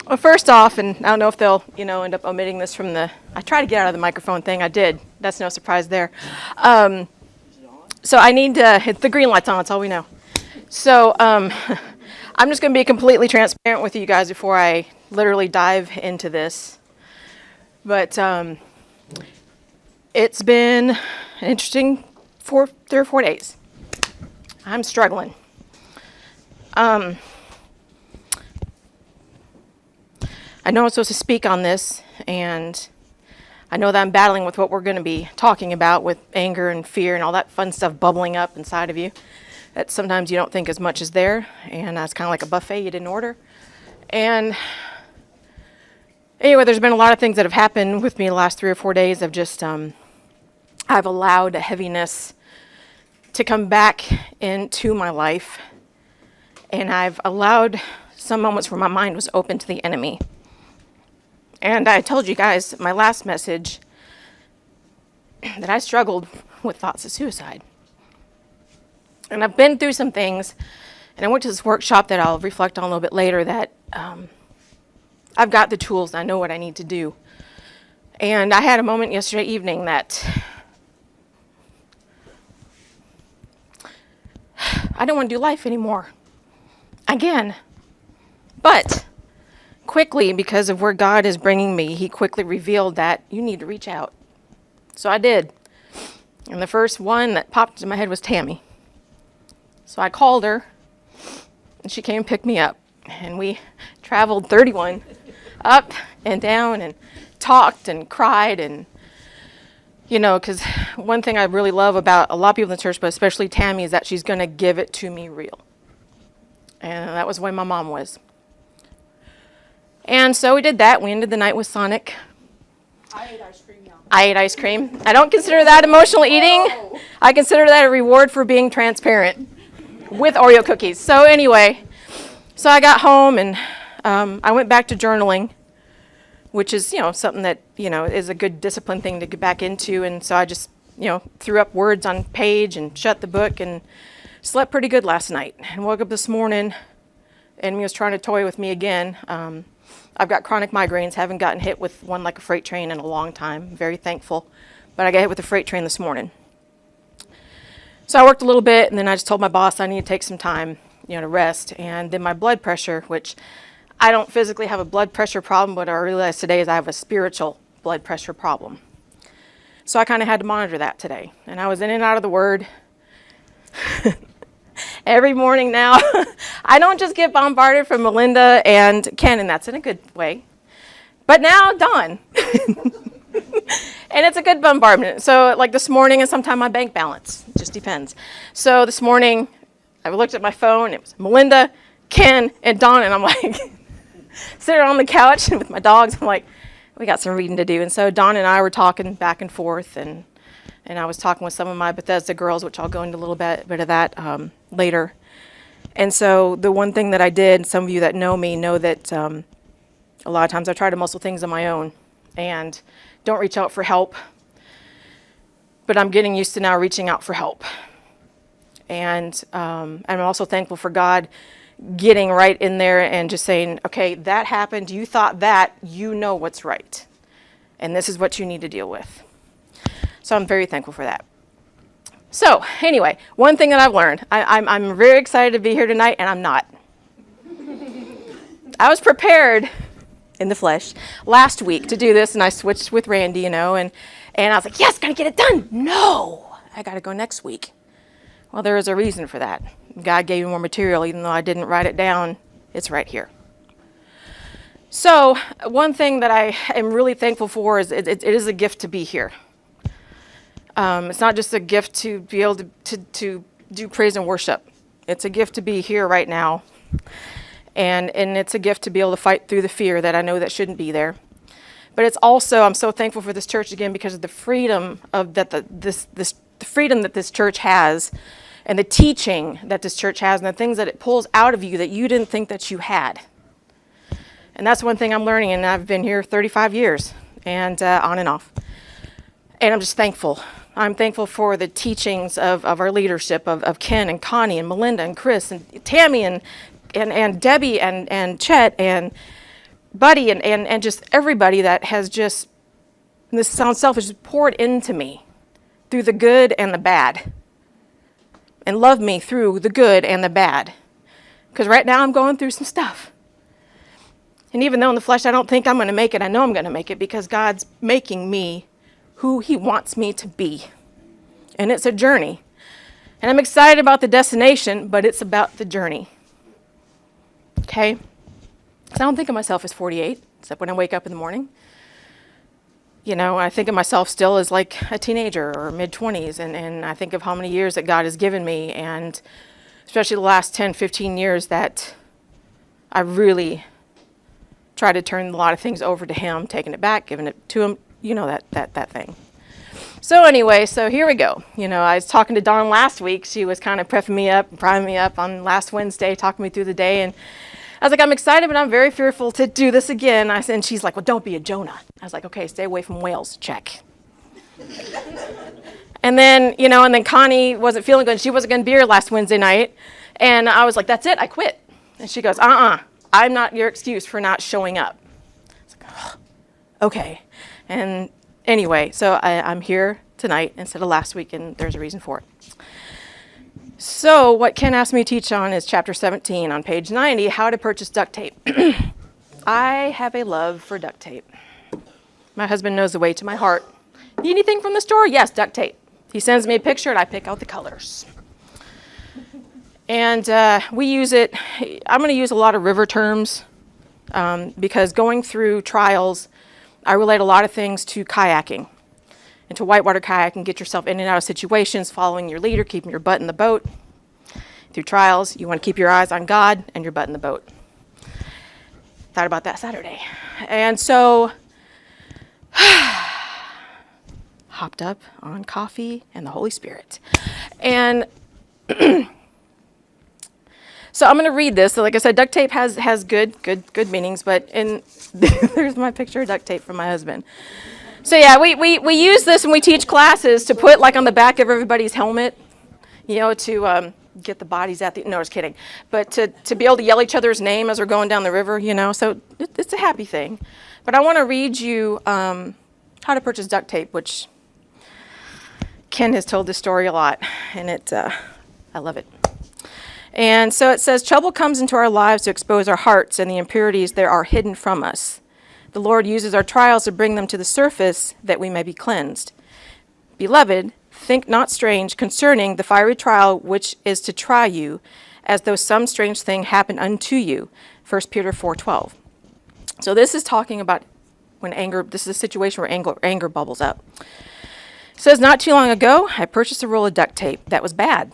Well, first off, and I don't know if they'll, end up omitting this from the. I tried to get out of the microphone thing. I did. That's no surprise there. So I need to hit the green light's on. That's all we know. So I'm just going to be completely transparent with you guys before I literally dive into this. But it's been an interesting 3 or 4 days. I'm struggling. I know I'm supposed to speak on this, and I know that I'm battling with what we're going to be talking about with anger and fear and all that fun stuff bubbling up inside of you that sometimes you don't think as much is there, and that's kind of like a buffet you didn't order. And anyway, there's been a lot of things that have happened with me the last 3 or 4 days of just, I've allowed a heaviness to come back into my life, and I've allowed some moments where my mind was open to the enemy. And I told you guys my last message that I struggled with thoughts of suicide. And I've been through some things, and I went to this workshop that I'll reflect on a little bit later that I've got the tools, I know what I need to do. And I had a moment yesterday evening that I don't want to do life anymore. Again. But quickly, because of where God is bringing me, he quickly revealed that you need to reach out. So I did. And the first one that popped into my head was Tammy. So I called her, and she came and picked me up. And we traveled 31 up and down and talked and cried. And, because one thing I really love about a lot of people in the church, but especially Tammy, is that she's going to give it to me real. And that was the way my mom was. And so we did that. We ended the night with Sonic. I ate ice cream, yeah. I ate ice cream. I don't consider that emotional eating. Whoa. I consider that a reward for being transparent with Oreo cookies. So anyway, so I got home and I went back to journaling, which is, something that, is a good discipline thing to get back into. And so I just, threw up words on page and shut the book and slept pretty good last night. And woke up this morning and he was trying to toy with me again. I've got chronic migraines, haven't gotten hit with one like a freight train in a long time. Very thankful. But I got hit with a freight train this morning. So I worked a little bit, and then I just told my boss I need to take some time, to rest. And then my blood pressure, which I don't physically have a blood pressure problem, but I realized today is I have a spiritual blood pressure problem. So I kind of had to monitor that today. And I was in and out of the Word. Every morning now, I don't just get bombarded from Melinda and Ken, and that's in a good way. But now, Dawn. And it's a good bombardment. So like this morning and sometime my bank balance. It just depends. So this morning, I looked at my phone. It was Melinda, Ken, and Dawn. And I'm like, sitting on the couch with my dogs. I'm like, we got some reading to do. And so Dawn and I were talking back and forth. And I was talking with some of my Bethesda girls, which I'll go into a little bit of that later. And so the one thing that I did, some of you that know me know that a lot of times I try to muscle things on my own and don't reach out for help. But I'm getting used to now reaching out for help. And I'm also thankful for God getting right in there and just saying, okay, that happened. You thought that. You know what's right. And this is what you need to deal with. So I'm very thankful for that. So anyway, one thing that I've learned, I'm very excited to be here tonight, and I'm not. I was prepared in the flesh last week to do this, and I switched with Randy, and I was like, yes, gotta get it done. No, I gotta go next week. Well, there is a reason for that. God gave me more material, even though I didn't write it down. It's right here. So one thing that I am really thankful for is it is a gift to be here. It's not just a gift to be able to do praise and worship. It's a gift to be here right now. And it's a gift to be able to fight through the fear that I know that shouldn't be there. But it's also, I'm so thankful for this church again because of the freedom of the freedom that this church has, and the teaching that this church has, and the things that it pulls out of you that you didn't think that you had. And that's one thing I'm learning, and I've been here 35 years, and on and off. And I'm just thankful. I'm thankful for the teachings of our leadership, of Ken and Connie and Melinda and Chris and Tammy and Debbie and Chet and buddy and just everybody that has just, and this sounds selfish, just poured into me through the good and the bad. And loved me through the good and the bad. Because right now I'm going through some stuff. And even though in the flesh I don't think I'm going to make it, I know I'm going to make it because God's making me who he wants me to be. And it's a journey. And I'm excited about the destination, but it's about the journey. Okay? Because I don't think of myself as 48, except when I wake up in the morning. You know, I think of myself still as like a teenager or mid-20s, and I think of how many years that God has given me, and especially the last 10, 15 years that I really tried to turn a lot of things over to him, taking it back, giving it to him, you know, that thing. So anyway, so here we go. You know, I was talking to Dawn last week. She was kind of prepping me up, priming me up on last Wednesday, talking me through the day, and I was like, I'm excited, but I'm very fearful to do this again. And she's like, well, don't be a Jonah. I was like, okay, stay away from whales, check. And then, you know, and then Connie wasn't feeling good. She wasn't going to be here last Wednesday night. And I was like, that's it, I quit. And she goes, I'm not your excuse for not showing up. I was like, oh, okay. And anyway, so I'm here tonight instead of last week, and there's a reason for it. So what Ken asked me to teach on is chapter 17 on page 90, how to purchase duct tape. I have a love for duct tape. My husband knows the way to my heart. Need anything from the store? Yes, duct tape. He sends me a picture and I pick out the colors. And we use it. I'm going to use a lot of river terms because going through trials, I relate a lot of things to kayaking. And to whitewater kayaking, get yourself in and out of situations, following your leader, keeping your butt in the boat. Through trials, you want to keep your eyes on God and your butt in the boat. Thought about that Saturday. And so, hopped up on coffee and the Holy Spirit. And so I'm going to read this. So like I said, duct tape has good meanings, but there's my picture of duct tape from my husband. So yeah, we use this when we teach classes to put like on the back of everybody's helmet, you know, to get the bodies at the, no, just kidding. But to be able to yell each other's name as we're going down the river, you know, so it's a happy thing. But I want to read you how to purchase duct tape, which Ken has told this story a lot, and I love it. And so it says, trouble comes into our lives to expose our hearts and the impurities that are hidden from us. The Lord uses our trials to bring them to the surface that we may be cleansed. Beloved, think not strange concerning the fiery trial which is to try you, as though some strange thing happened unto you. 1 Peter 4:12. So this is talking about when anger, this is a situation where anger bubbles up. It says, not too long ago, I purchased a roll of duct tape that was bad.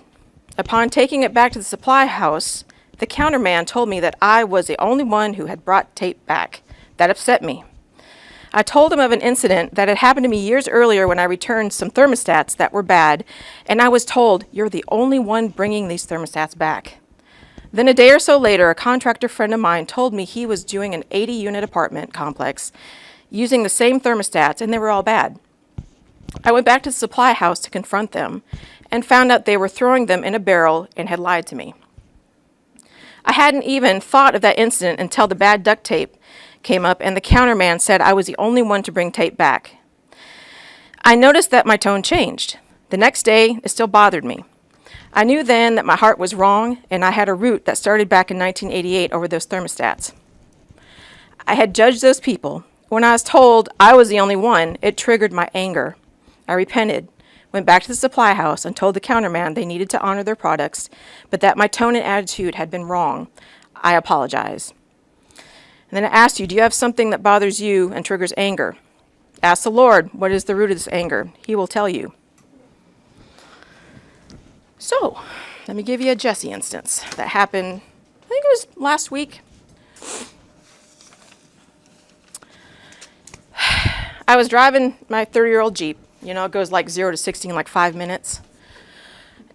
Upon taking it back to the supply house, the counterman told me that I was the only one who had brought tape back. That upset me. I told him of an incident that had happened to me years earlier when I returned some thermostats that were bad, and I was told, you're the only one bringing these thermostats back. Then a day or so later, a contractor friend of mine told me he was doing an 80-unit apartment complex using the same thermostats, and they were all bad. I went back to the supply house to confront them and found out they were throwing them in a barrel and had lied to me. I hadn't even thought of that incident until the bad duct tape came up and the counterman said I was the only one to bring tape back. I noticed that my tone changed. The next day, it still bothered me. I knew then that my heart was wrong and I had a root that started back in 1988 over those thermostats. I had judged those people. When I was told I was the only one, it triggered my anger. I repented, went back to the supply house and told the counterman they needed to honor their products, but that my tone and attitude had been wrong. I apologize. And then I asked you, do you have something that bothers you and triggers anger? Ask the Lord, what is the root of this anger? He will tell you. So, let me give you a Jessie instance that happened, I think it was last week. I was driving my 30-year-old Jeep. You know, it goes like 0 to 60 in like 5 minutes.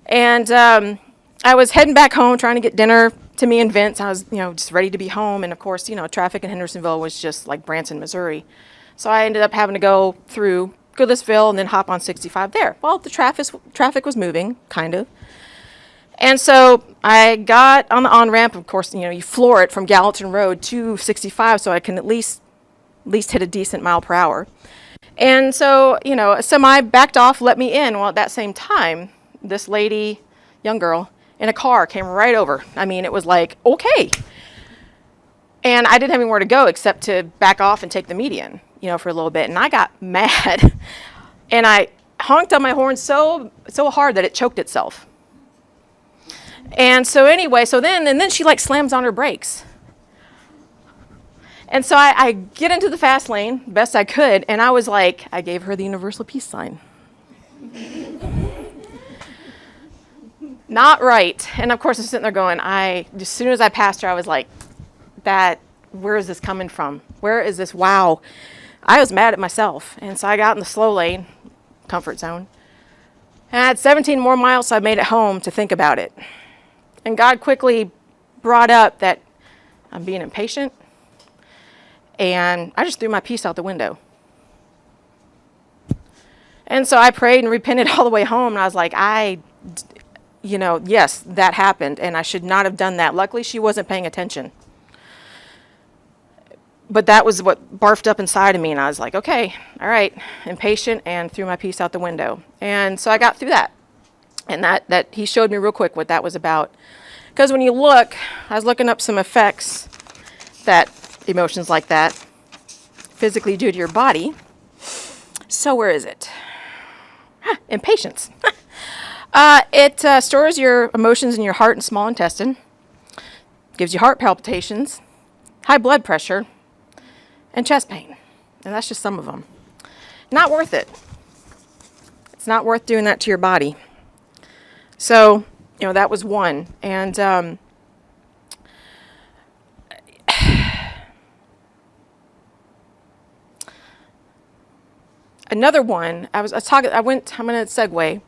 And I was heading back home, trying to get dinner to me and Vince. I was, you know, just ready to be home. And of course, you know, traffic in Hendersonville was just like Branson, Missouri. So I ended up having to go through Goodlettsville and then hop on 65 there. Well, the traffic was moving, kind of. And so I got on the on-ramp. Of course, you floor it from Gallatin Road to 65 so I can at least hit a decent mile per hour. And so, a semi backed off, let me in. Well, at that same time, this lady, young girl, in a car came right over. I mean, it was like, okay. And I didn't have anywhere to go except to back off and take the median, for a little bit. And I got mad. And I honked on my horn so hard that it choked itself. And so anyway, then she like slams on her brakes. And so I get into the fast lane best I could, and I was like, I gave her the universal peace sign. Not right. And of course I'm sitting there going, as soon as I passed her, I was like, where is this coming from? Where is this? Wow. I was mad at myself. And so I got in the slow lane, comfort zone. And I had 17 more miles, so I made it home to think about it. And God quickly brought up that I'm being impatient. And I just threw my peace out the window. And so I prayed and repented all the way home. And I was like, yes, that happened. And I should not have done that. Luckily, she wasn't paying attention. But that was what barfed up inside of me. And I was like, okay, all right, impatient, and threw my peace out the window. And so I got through that. And that he showed me real quick what that was about. Because when you look, I was looking up some effects that emotions like that physically do to your body. So where is it? Impatience. It stores your emotions in your heart and small intestine, gives you heart palpitations, high blood pressure, and chest pain. And that's just some of them. Not worth it. It's not worth doing that to your body. So, that was one. And another one, I'm going to segue.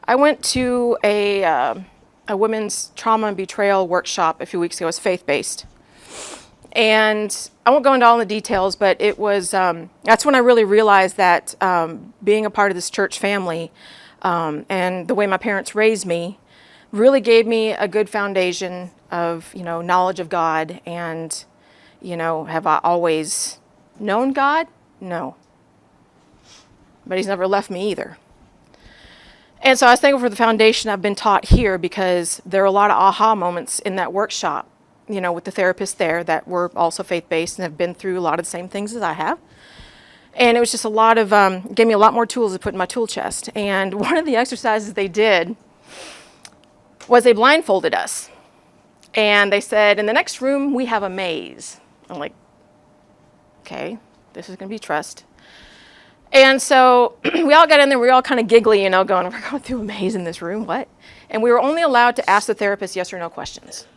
I went to a women's trauma and betrayal workshop a few weeks ago. It was faith-based. And I won't go into all the details, but it was, that's when I really realized that being a part of this church family and the way my parents raised me really gave me a good foundation of, knowledge of God. And, have I always known God? No. But he's never left me either. And so I was thankful for the foundation I've been taught here, because there are a lot of aha moments in that workshop, with the therapists there that were also faith-based and have been through a lot of the same things as I have. And it was just a lot of, gave me a lot more tools to put in my tool chest. And one of the exercises they did was they blindfolded us. And they said, in the next room, we have a maze. I'm like, okay, this is going to be trust. And so we all got in there, we were all kind of giggly, going, we're going through a maze in this room, what? And we were only allowed to ask the therapist yes or no questions.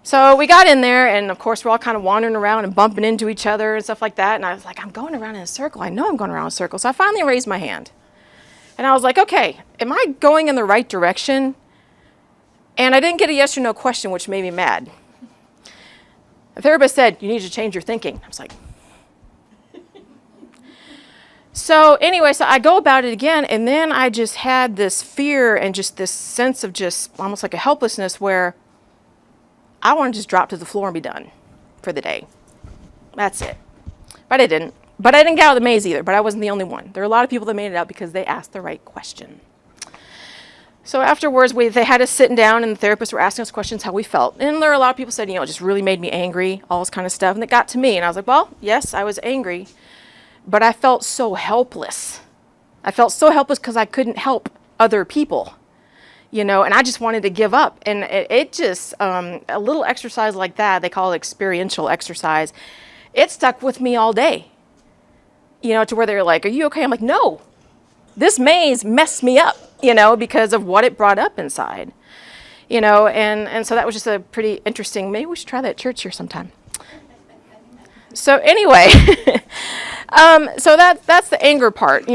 So we got in there, and of course we're all kind of wandering around and bumping into each other and stuff like that. And I was like, I'm going around in a circle. I know I'm going around in a circle. So I finally raised my hand. And I was like, okay, am I going in the right direction? And I didn't get a yes or no question, which made me mad. The therapist said, you need to change your thinking. I was like, so anyway, so I go about it again, and then I just had this fear and just this sense of just almost like a helplessness where I want to just drop to the floor and be done for the day. That's it. But I didn't. But I didn't get out of the maze either, but I wasn't the only one. There are a lot of people that made it out because they asked the right question. So afterwards, they had us sitting down, and the therapists were asking us questions how we felt. And there were a lot of people said, it just really made me angry, all this kind of stuff. And it got to me, and I was like, well, yes, I was angry. But I felt so helpless. I felt so helpless because I couldn't help other people, and I just wanted to give up. And it just, a little exercise like that, they call it experiential exercise, it stuck with me all day, to where they're like, are you okay? I'm like, no, this maze messed me up, because of what it brought up inside, and so that was just a pretty interesting, maybe we should try that at church here sometime. So anyway, so that's the anger part.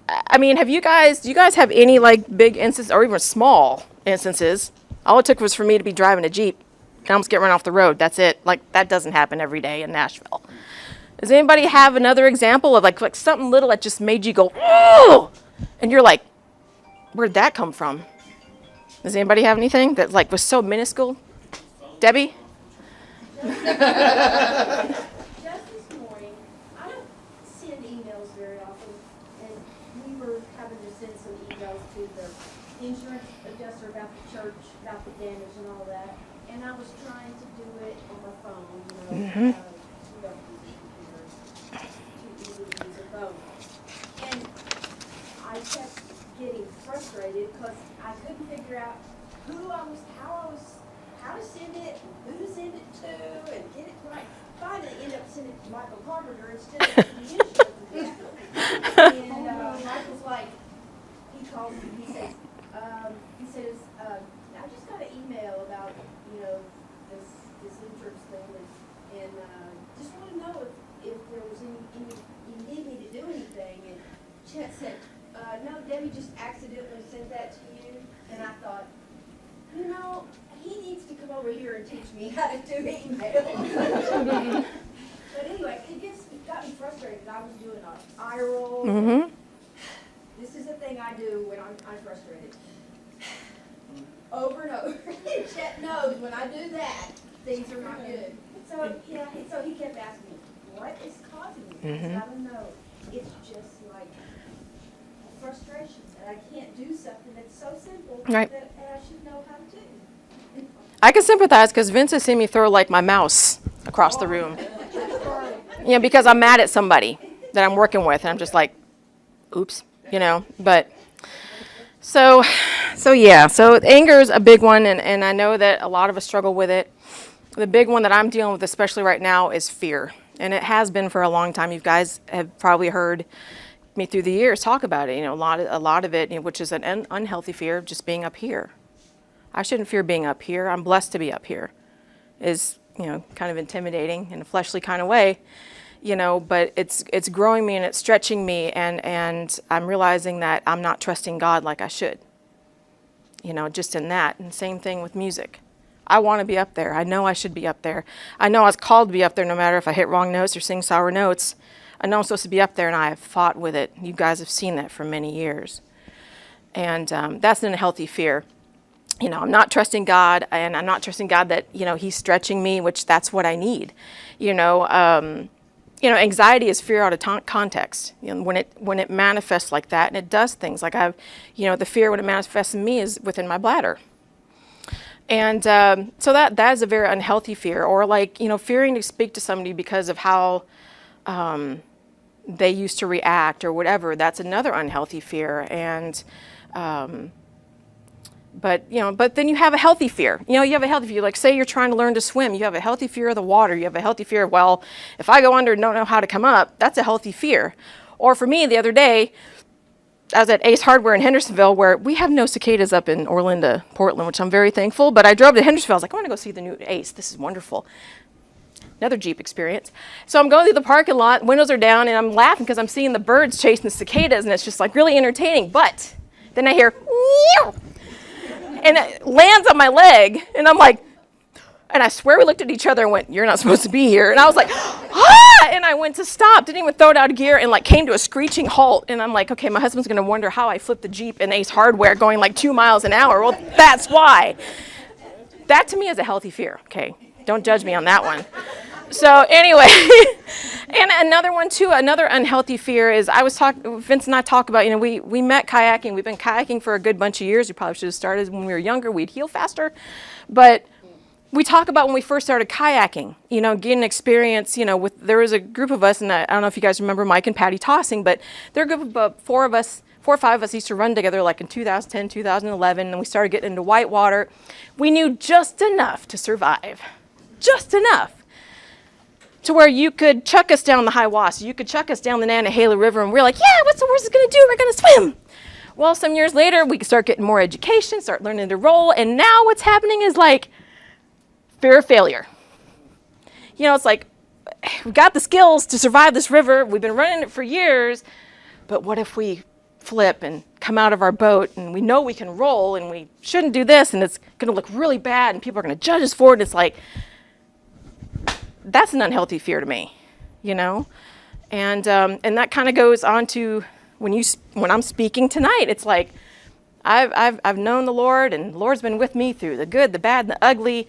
I mean, do you guys have any big instances or even small instances? All it took was for me to be driving a Jeep and almost get run off the road. That's it. That doesn't happen every day in Nashville. Does anybody have another example of like something little that just made you go, oh, and you're like, where'd that come from? Does anybody have anything that like was so minuscule? Debbie? Just this morning, I don't send emails very often, and we were having to send some emails to the insurance adjuster about the church, about the damage and all that, and I was trying to do it on my phone, we don't use a computer, it's too easy to use a phone. And I kept getting frustrated because I couldn't figure out how to send it, who to send it to, and get it right. Finally, end up sending it to Michael Carpenter instead of the insurance adjuster. And Michael's like, he calls me, he says, I just got an email about, this insurance thing, and just want to know if there was any, you need me to do anything. And Chet said, no, Debbie just accidentally sent that to you. And I thought, he needs to come over here and teach me how to do email. But anyway, it got me frustrated. I was doing an eye roll. Mm-hmm. This is the thing I do when I'm frustrated. Over and over. Chet knows when I do that, things are not good. So he kept asking me, what is causing me? I said, I don't know. It's just like frustration that I can't do something that's so simple Right. that I should know how to do. I can sympathize because Vince has seen me throw like my mouse across the room. Because I'm mad at somebody that I'm working with, and I'm just like, oops, but so anger is a big one, and I know that a lot of us struggle with it. The big one that I'm dealing with, especially right now, is fear, and it has been for a long time. You guys have probably heard me through the years talk about it. A lot of it, which is an unhealthy fear of just being up here. I shouldn't fear being up here. I'm blessed to be up here. Is kind of intimidating in a fleshly kind of way, but it's growing me and it's stretching me, and I'm realizing that I'm not trusting God like I should. Just in that. And same thing with music. I want to be up there. I know I should be up there. I know I was called to be up there no matter if I hit wrong notes or sing sour notes. I know I'm supposed to be up there, and I have fought with it. You guys have seen that for many years. And that's an unhealthy fear. I'm not trusting God, and I'm not trusting God that, He's stretching me, which that's what I need. Anxiety is fear out of context. When it manifests like that, and it does things like the fear when it manifests in me is within my bladder. And so that is a very unhealthy fear, or fearing to speak to somebody because of how they used to react or whatever. That's another unhealthy fear. And but then you have a healthy fear. You have a healthy fear. Like, say you're trying to learn to swim. You have a healthy fear of the water. You have a healthy fear of, well, if I go under and don't know how to come up, that's a healthy fear. Or for me, the other day, I was at Ace Hardware in Hendersonville, where we have no cicadas up in Orlando, Portland, which I'm very thankful. But I drove to Hendersonville. I was like, I want to go see the new Ace. This is wonderful. Another Jeep experience. So I'm going through the parking lot, windows are down, and I'm laughing because I'm seeing the birds chasing the cicadas, and it's just like really entertaining. But then I hear, meow, and it lands on my leg, and I'm like, and I swear we looked at each other and went, you're not supposed to be here. And I was like, ah! And I went to stop, didn't even throw it out of gear, and came to a screeching halt. And I'm like, okay, my husband's going to wonder how I flipped the Jeep in Ace Hardware going 2 miles an hour. Well, that's why. That to me is a healthy fear. Okay, don't judge me on that one. So anyway, and another one too, another unhealthy fear is Vince and I talk about, we met kayaking. We've been kayaking for a good bunch of years. We probably should have started when we were younger. We'd heal faster. But we talk about when we first started kayaking, getting experience, there was a group of us, and I don't know if you guys remember Mike and Patty Tossing, but there were a group of 4 or 5 of us used to run together in 2010, 2011, and we started getting into whitewater. We knew just enough to survive, just enough to where you could chuck us down the Hiwassee, you could chuck us down the Nantahala River, and we're like, yeah, what's the worst it's going to do? We're going to swim. Well, some years later, we start getting more education, start learning to roll, and now what's happening is fear of failure. It's we've got the skills to survive this river, we've been running it for years, but what if we flip and come out of our boat, and we know we can roll, and we shouldn't do this, and it's going to look really bad, and people are going to judge us for it, and it's that's an unhealthy fear to me, and that kind of goes on to when I'm speaking tonight. It's I've known the Lord, and the Lord's been with me through the good, the bad, and the ugly.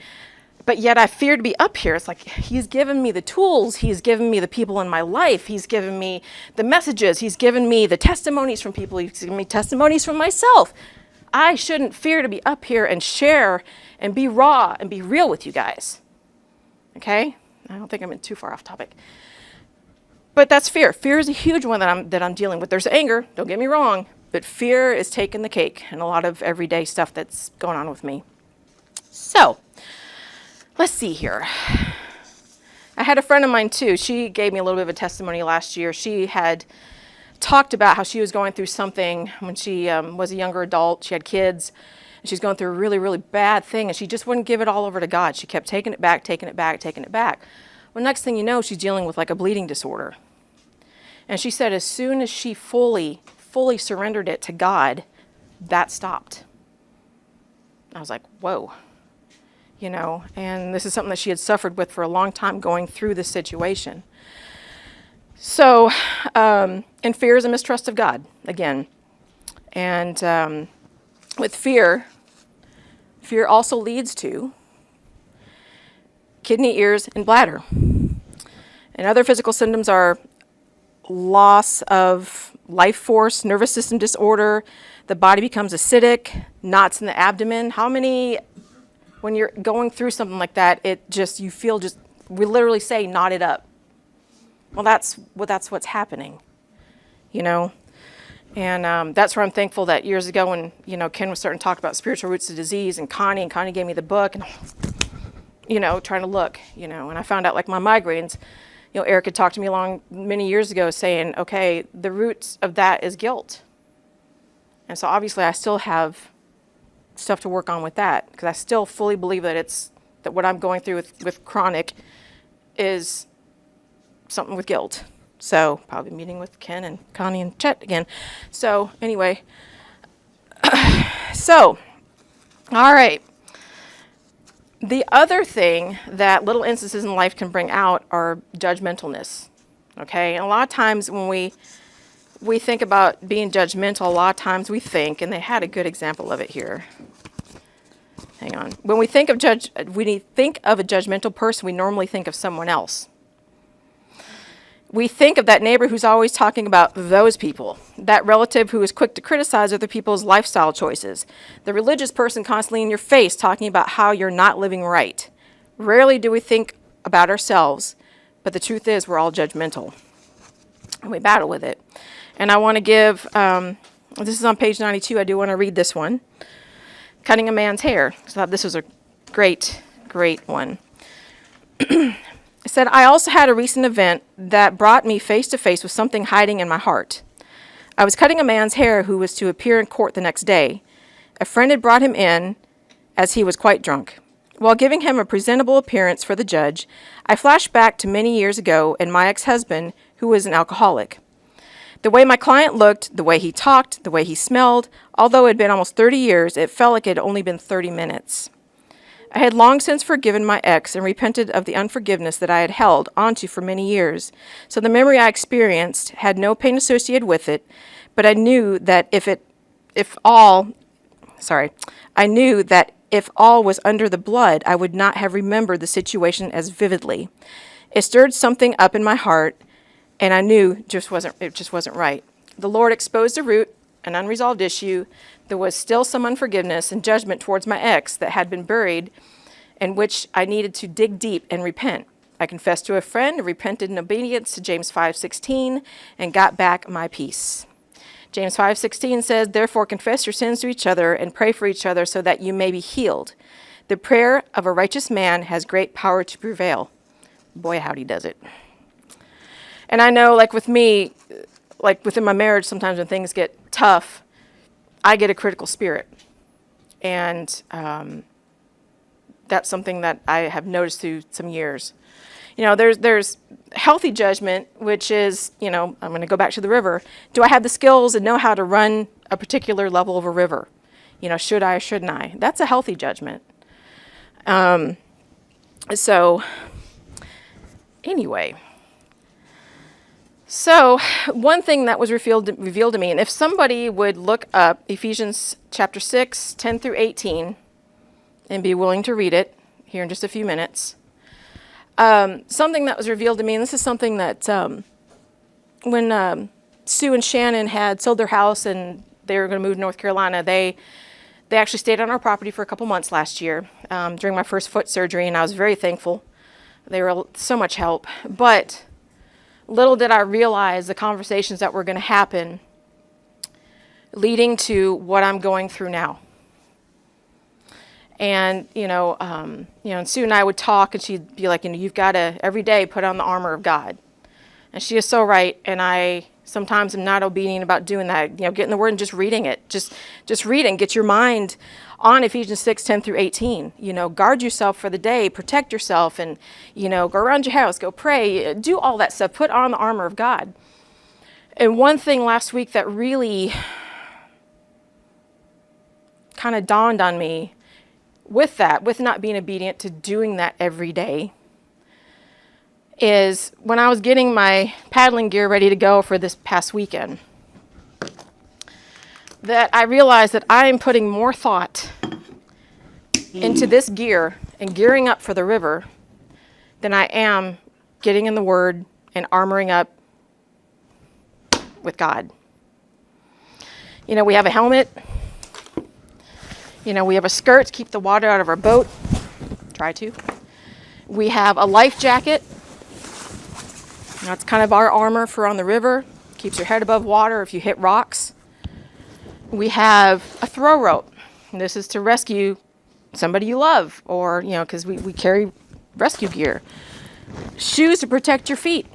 But yet I fear to be up here. It's like he's given me the tools. He's given me the people in my life. He's given me the messages. He's given me the testimonies from people. He's given me testimonies from myself. I shouldn't fear to be up here and share and be raw and be real with you guys. Okay? I don't think I'm too far off topic. But that's fear. Fear is a huge one that I'm dealing with. There's anger, don't get me wrong, but fear is taking the cake in a lot of everyday stuff that's going on with me. So, let's see here. I had a friend of mine too. She gave me a little bit of a testimony last year. She had talked about how she was going through something when she was a younger adult. She had kids, and she's going through a really, really bad thing, and she just wouldn't give it all over to God. She kept taking it back, taking it back, taking it back. Well, next thing you know, she's dealing with like a bleeding disorder. And she said as soon as she fully surrendered it to God, that stopped. I was like, whoa. You know, and this is something that she had suffered with for a long time going through this situation. So, and fear is a mistrust of God, again. And with fear also leads to kidney, ears, and bladder. And other physical symptoms are loss of life force, nervous system disorder, the body becomes acidic, knots in the abdomen. How many, when you're going through something like that, you feel we literally say knot it up. Well, that's what's happening, you know? And that's where I'm thankful that years ago when, you know, Ken was starting to talk about spiritual roots of disease, and Connie gave me the book, and, you know, trying to look, you know, and I found out like my migraines, you know, Eric had talked to me along many years ago saying, okay, the roots of that is guilt. And so obviously I still have stuff to work on with that, because I still fully believe that that what I'm going through with chronic is something with guilt. So probably meeting with Ken and Connie and Chet again. So anyway, so, all right. The other thing that little instances in life can bring out are judgmentalness, okay? And a lot of times when we think about being judgmental, a lot of times we think, and they had a good example of it here. Hang on. When we think of a judgmental person, we normally think of someone else. We think of that neighbor who's always talking about those people, that relative who is quick to criticize other people's lifestyle choices, the religious person constantly in your face talking about how you're not living right. Rarely do we think about ourselves, but the truth is we're all judgmental, and we battle with it. And I want to give, this is on page 92, I do want to read this one, Cutting a Man's Hair. I thought this was a great, great one. It said, I also had a recent event that brought me face to face with something hiding in my heart. I was cutting a man's hair who was to appear in court the next day. A friend had brought him in as he was quite drunk. While giving him a presentable appearance for the judge, I flashed back to many years ago and my ex-husband, who was an alcoholic. The way my client looked, the way he talked, the way he smelled, although it had been almost 30 years, it felt like it had only been 30 minutes. I had long since forgiven my ex and repented of the unforgiveness that I had held onto for many years, so the memory I experienced had no pain associated with it, but I knew that if all was under the blood, I would not have remembered the situation as vividly. It stirred something up in my heart, and I knew it just wasn't right. The Lord exposed a root, an unresolved issue. There was still some unforgiveness and judgment towards my ex that had been buried, in which I needed to dig deep and repent. I confessed to a friend, repented in obedience to James 5:16, and got back my peace. James 5:16 says, therefore confess your sins to each other and pray for each other so that you may be healed. The prayer of a righteous man has great power to prevail. Boy, howdy does it. And I know, like with me, like within my marriage, sometimes when things get tough, I get a critical spirit. And that's something that I have noticed through some years. You know, there's healthy judgment, which is, you know, I'm going to go back to the river. Do I have the skills and know how to run a particular level of a river? You know, should I or shouldn't I? That's a healthy judgment. So, anyway. So, one thing that was revealed to me, and if somebody would look up Ephesians chapter 6, 10 through 18, and be willing to read it here in just a few minutes, something that was revealed to me, and this is something that when Sue and Shannon had sold their house and they were going to move to North Carolina, they actually stayed on our property for a couple months last year during my first foot surgery, and I was very thankful. They were so much help. But little did I realize the conversations that were going to happen leading to what I'm going through now. And, and Sue and I would talk, and she'd be like, you've got to every day put on the armor of God. And she is so right, and I sometimes am not obedient about doing that. Get in the Word and just reading it. Just read it and get your mind on Ephesians 6, 10 through 18. Guard yourself for the day, protect yourself, and, go around your house, go pray, do all that stuff. Put on the armor of God. And one thing last week that really kind of dawned on me with not being obedient to doing that every day, is when I was getting my paddling gear ready to go for this past weekend, that I realized that I am putting more thought into this gear and gearing up for the river than I am getting in the Word and armoring up with God. We have a helmet. We have a skirt to keep the water out of our boat. Try to. We have a life jacket. That's kind of our armor for on the river. Keeps your head above water if you hit rocks. We have a throw rope. And this is to rescue somebody you love, or, because we carry rescue gear. Shoes to protect your feet.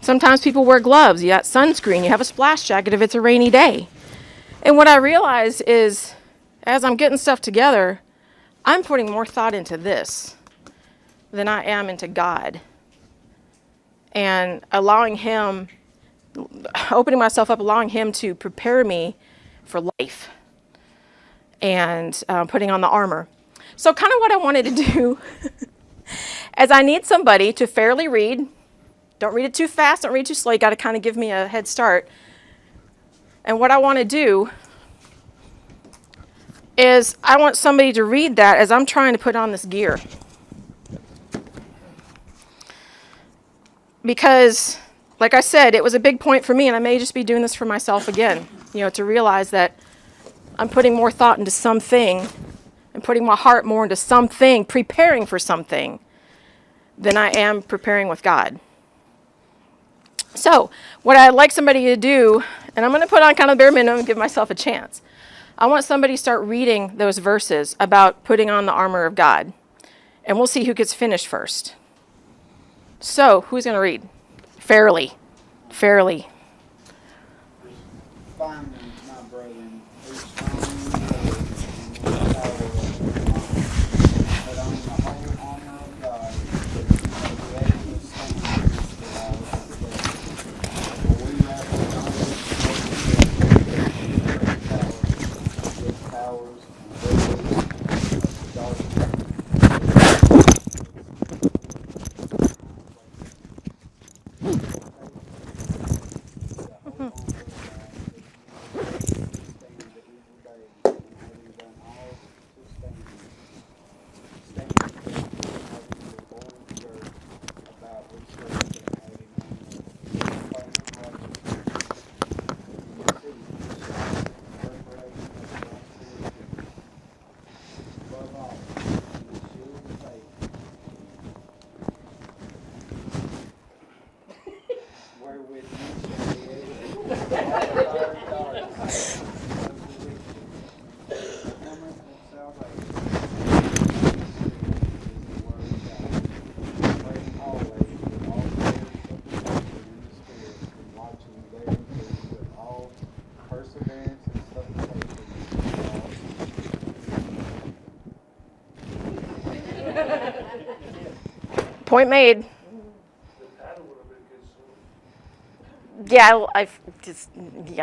Sometimes people wear gloves. You got sunscreen. You have a splash jacket if it's a rainy day. And what I realize is, as I'm getting stuff together, I'm putting more thought into this than I am into God. And allowing Him, opening myself up, allowing Him to prepare me for life, and putting on the armor. So kind of what I wanted to do is I need somebody to fairly read. Don't read it too fast, don't read it too slow. You got to kind of give me a head start. And what I want to do is I want somebody to read that as I'm trying to put on this gear. Because, like I said, it was a big point for me, and I may just be doing this for myself again, to realize that I'm putting more thought into something and putting my heart more into something, preparing for something, than I am preparing with God. So, what I'd like somebody to do, and I'm going to put on kind of bare minimum and give myself a chance. I want somebody to start reading those verses about putting on the armor of God, and we'll see who gets finished first. So, who's going to read? Fairly. Finding my brethren, whose strong and power put on the whole armor of God, that be able to stand against the wiles of the devil. For we wrestle not against powers and rulers of darkness. Point made. Yeah,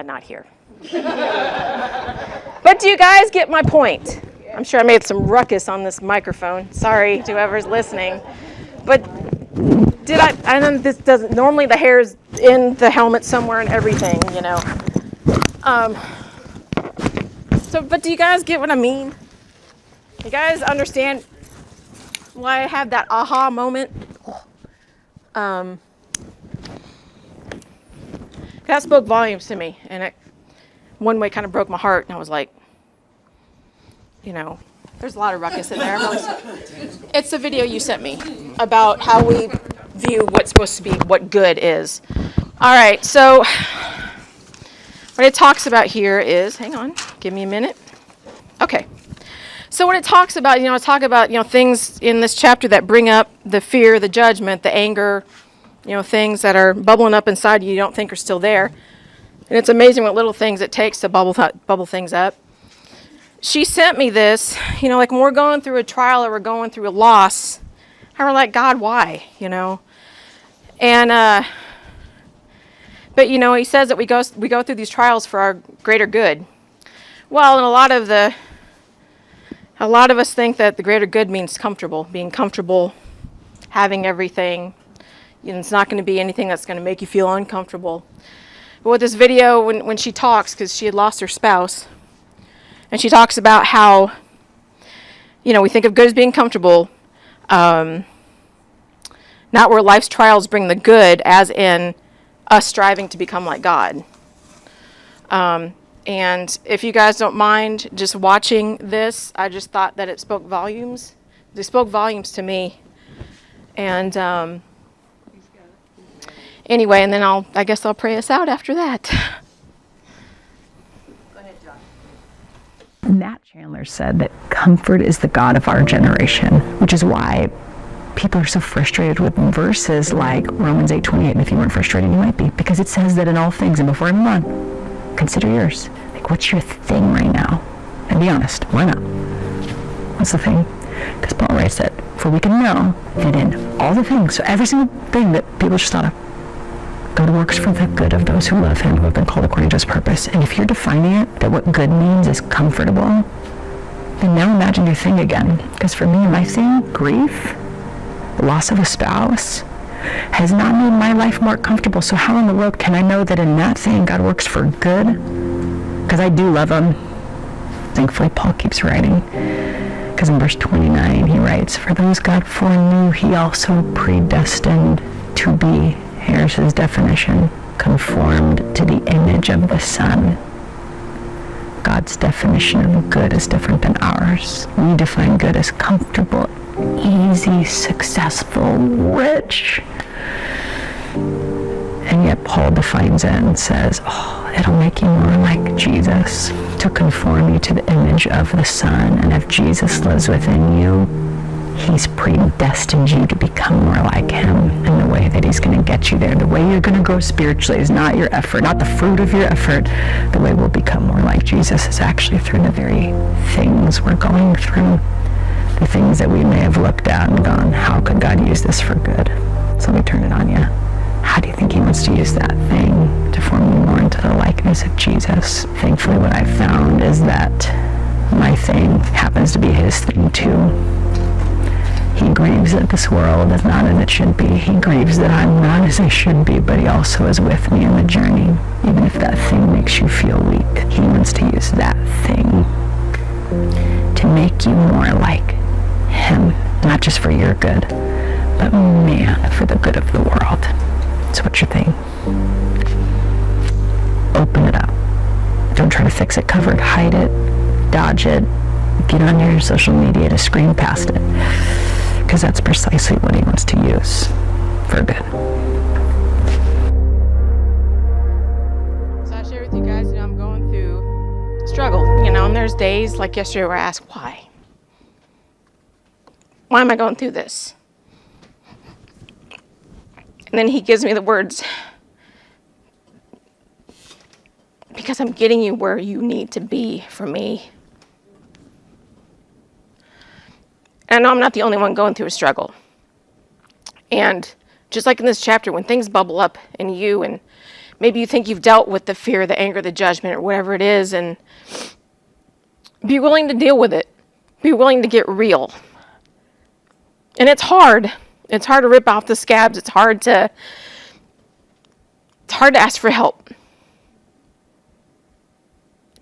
not here. But do you guys get my point? I'm sure I made some ruckus on this microphone. Sorry to whoever's listening. But I know this doesn't, normally the hair's in the helmet somewhere and everything, you know. But do you guys get what I mean? You guys understand why I had that aha moment? That spoke volumes to me, and it one way kind of broke my heart, and I was like, you know, there's a lot of ruckus in there. It's a video you sent me about how we view what's supposed to be what good is. All right, so what it talks about here is, hang on, give me a minute. Okay, so what it talks about, things in this chapter that bring up the fear, the judgment, the anger, things that are bubbling up inside you don't think are still there. And it's amazing what little things it takes to bubble things up. She sent me this, like when we're going through a trial or we're going through a loss, and we're like, God, why, And, but, he says that we go through these trials for our greater good. Well, and a lot of us think that the greater good means comfortable, being comfortable, having everything. It's not going to be anything that's going to make you feel uncomfortable. But with this video, when she talks, because she had lost her spouse, and she talks about how, we think of good as being comfortable, not where life's trials bring the good, as in us striving to become like God. And if you guys don't mind just watching this, I just thought that it spoke volumes. It spoke volumes to me. And anyway, and then I guess I'll pray us out after that. Go ahead, John. Matt Chandler said that comfort is the God of our generation, which is why people are so frustrated with verses like Romans 8:28. And if you weren't frustrated, you might be, because it says that in all things, and before I move on, consider yours. Like, what's your thing right now? And be honest, why not? What's the thing? Because Paul writes that, for we can know that in all the things, so every single thing that people just thought of, God works for the good of those who love him, who have been called according to his purpose. And if you're defining it, that what good means is comfortable, then now imagine your thing again. Because for me, my thing, grief, the loss of a spouse, has not made my life more comfortable. So how in the world can I know that in that thing God works for good? Because I do love him. Thankfully, Paul keeps writing. Because in verse 29, he writes, for those God foreknew, he also predestined to be, here's his definition, conformed to the image of the Son. God's definition of good is different than ours. We define good as comfortable, easy, successful, rich. And yet Paul defines it and says, it'll make you more like Jesus, to conform you to the image of the Son. And if Jesus lives within you, he's predestined you to become more like him. And the way that he's going to get you there, the way you're going to grow spiritually is not your effort, not the fruit of your effort. The way we'll become more like Jesus is actually through the very things we're going through. The things that we may have looked at and gone, how could God use this for good? So let me turn it on you. How do you think he wants to use that thing to form you more into the likeness of Jesus? Thankfully, what I've found is that my thing happens to be his thing too. He grieves that this world is not as it should be. He grieves that I'm not as I should be, but he also is with me in the journey. Even if that thing makes you feel weak, he wants to use that thing to make you more like him. Not just for your good, but man, for the good of the world. So what's your thing? Open it up. Don't try to fix it, cover it, hide it, dodge it, get on your social media to scream past it. Because that's precisely what he wants to use for good. So I share with you guys, I'm going through a struggle, and there's days like yesterday where I ask, why? Why am I going through this? And then he gives me the words, because I'm getting you where you need to be for me. And I know I'm not the only one going through a struggle. And just like in this chapter, when things bubble up in you, and maybe you think you've dealt with the fear, the anger, the judgment, or whatever it is, and be willing to deal with it. Be willing to get real. And it's hard. It's hard to rip off the scabs. It's hard to ask for help.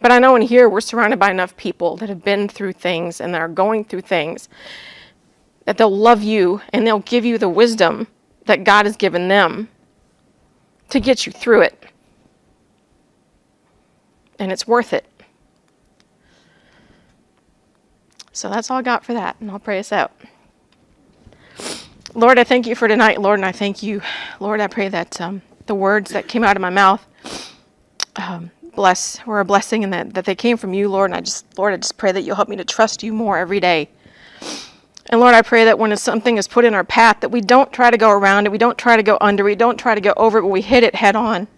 But I know in here we're surrounded by enough people that have been through things and that are going through things that they'll love you and they'll give you the wisdom that God has given them to get you through it. And it's worth it. So that's all I got for that, and I'll pray us out. Lord, I thank you for tonight, Lord, and I thank you, Lord, I pray that the words that came out of my mouth were a blessing, and that they came from you, Lord. And I just pray that you'll help me to trust you more every day. And Lord, I pray that when something is put in our path, that we don't try to go around it, we don't try to go under, we don't try to go over it, but we hit it head on,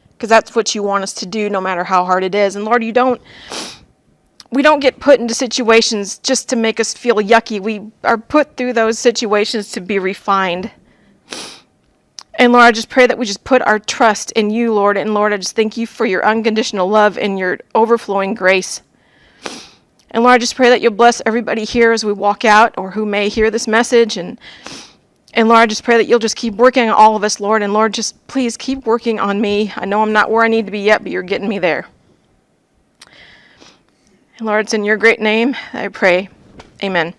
because that's what you want us to do, no matter how hard it is. And Lord, we don't get put into situations just to make us feel yucky. We are put through those situations to be refined. And Lord, I just pray that we just put our trust in you, Lord. And Lord, I just thank you for your unconditional love and your overflowing grace. And Lord, I just pray that you'll bless everybody here as we walk out, or who may hear this message. And Lord, I just pray that you'll just keep working on all of us, Lord. And Lord, just please keep working on me. I know I'm not where I need to be yet, but you're getting me there. And Lord, it's in your great name that I pray. Amen.